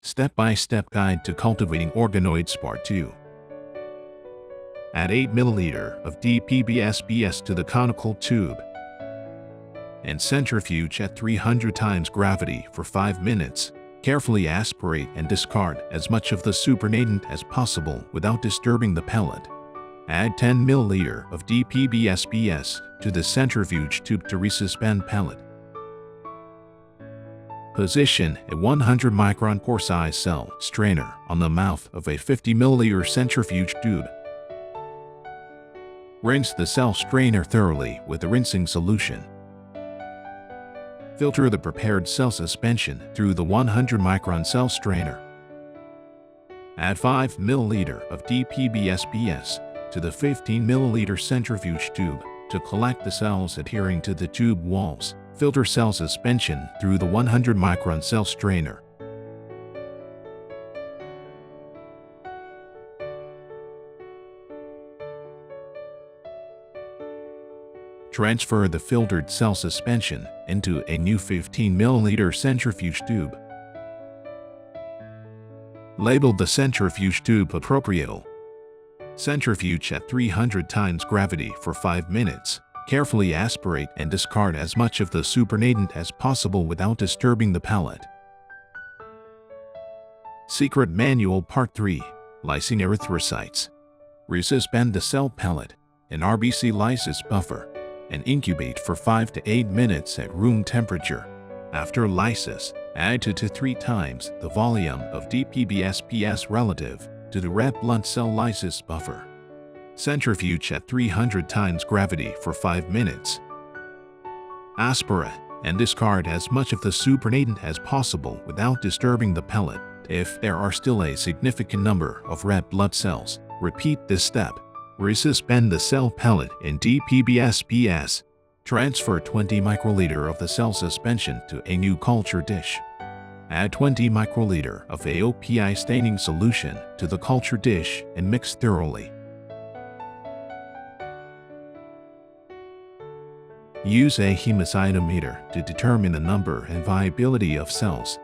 Step-by-step guide to cultivating organoids-Part 2. Add 8 ml of DPBSBS to the conical tube and centrifuge at 300 times gravity for 5 minutes. Carefully aspirate and discard as much of the supernatant as possible without disturbing the pellet. Add 10 ml of DPBSBS to the centrifuge tube to resuspend pellet. Position a 100 micron pore size cell strainer on the mouth of a 50 ml centrifuge tube. Rinse the cell strainer thoroughly with the rinsing solution. Filter the prepared cell suspension through the 100 micron cell strainer. Add 5 ml of DPBSBS to the 15 ml centrifuge tube to collect the cells adhering to the tube walls. Filter cell suspension through the 100 micron cell strainer. Transfer the filtered cell suspension into a new 15 ml centrifuge tube. Label the centrifuge tube appropriately. Centrifuge at 300 times gravity for 5 minutes. Carefully aspirate and discard as much of the supernatant as possible without disturbing the pellet. Secret Manual Part 3. Lysing erythrocytes. Resuspend the cell pellet in RBC lysis buffer and incubate for 5 to 8 minutes at room temperature. After lysis, add 2 to 3 times the volume of DPBSBS relative to the red blood cell lysis buffer. Centrifuge at 300 times gravity for 5 minutes. Aspirate and discard as much of the supernatant as possible without disturbing the pellet. If there are still a significant number of red blood cells, repeat this step. Resuspend the cell pellet in DPBSBS. Transfer 20 microliter of the cell suspension to a new culture dish. Add 20 microliter of AOPI staining solution to the culture dish and mix thoroughly. Use a hemocytometer to determine the number and viability of cells.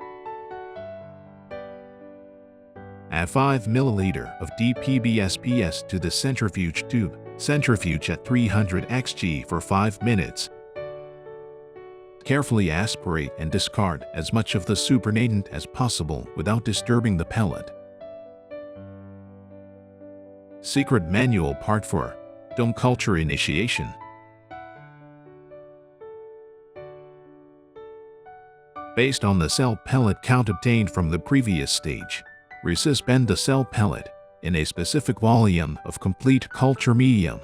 Add 5 ml of DPBSBS to the centrifuge tube. Centrifuge at 300 xg for 5 minutes. Carefully aspirate and discard as much of the supernatant as possible without disturbing the pellet. Secret Manual Part 4. Dome Culture Initiation. Based on the cell pellet count obtained from the previous stage, resuspend the cell pellet in a specific volume of complete culture medium.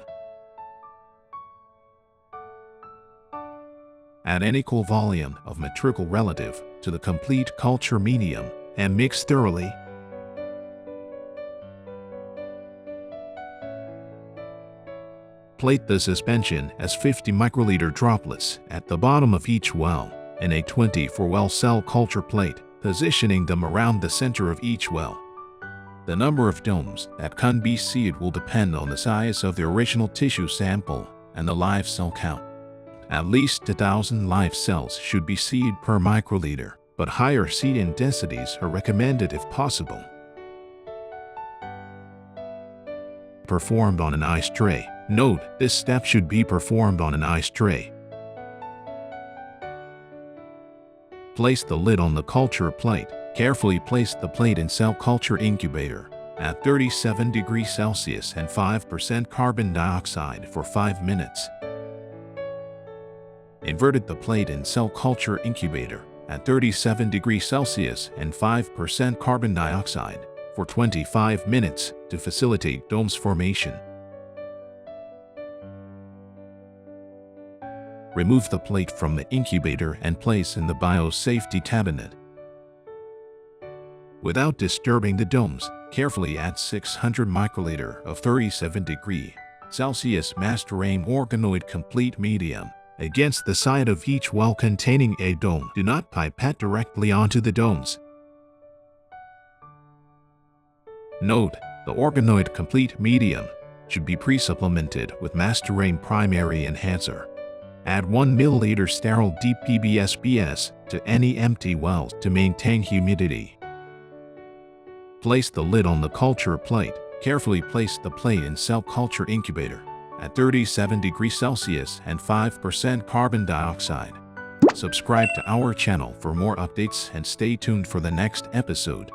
Add an equal volume of matricle relative to the complete culture medium and mix thoroughly. Plate the suspension as 50 microliter droplets at the bottom of each well in a 24-well cell culture plate, positioning them around the center of each well. The number of domes that can be seeded will depend on the size of the original tissue sample and the live cell count. At least 1,000 live cells should be seeded per microliter, but higher seeding densities are recommended if possible. Performed on an ice tray. Note, this step should be performed on an ice tray. Place the lid on the culture plate. Carefully place the plate in cell culture incubator at 37 degrees Celsius and 5% carbon dioxide for 5 minutes. Inverted the plate in cell culture incubator at 37 degrees Celsius and 5% carbon dioxide for 25 minutes to facilitate domes formation. Remove the plate from the incubator and place in the biosafety cabinet. Without disturbing the domes, carefully add 600 microliter of 37 degrees Celsius master-aim organoid complete medium against the side of each well containing a dome. Do not pipette directly onto the domes. Note, the organoid complete medium should be pre-supplemented with master-aim primary enhancer. Add 1 ml sterile DPBSBS to any empty wells to maintain humidity. Place the lid on the culture plate. Carefully place the plate in cell culture incubator at 37 degrees Celsius and 5% carbon dioxide. Subscribe to our channel for more updates and stay tuned for the next episode.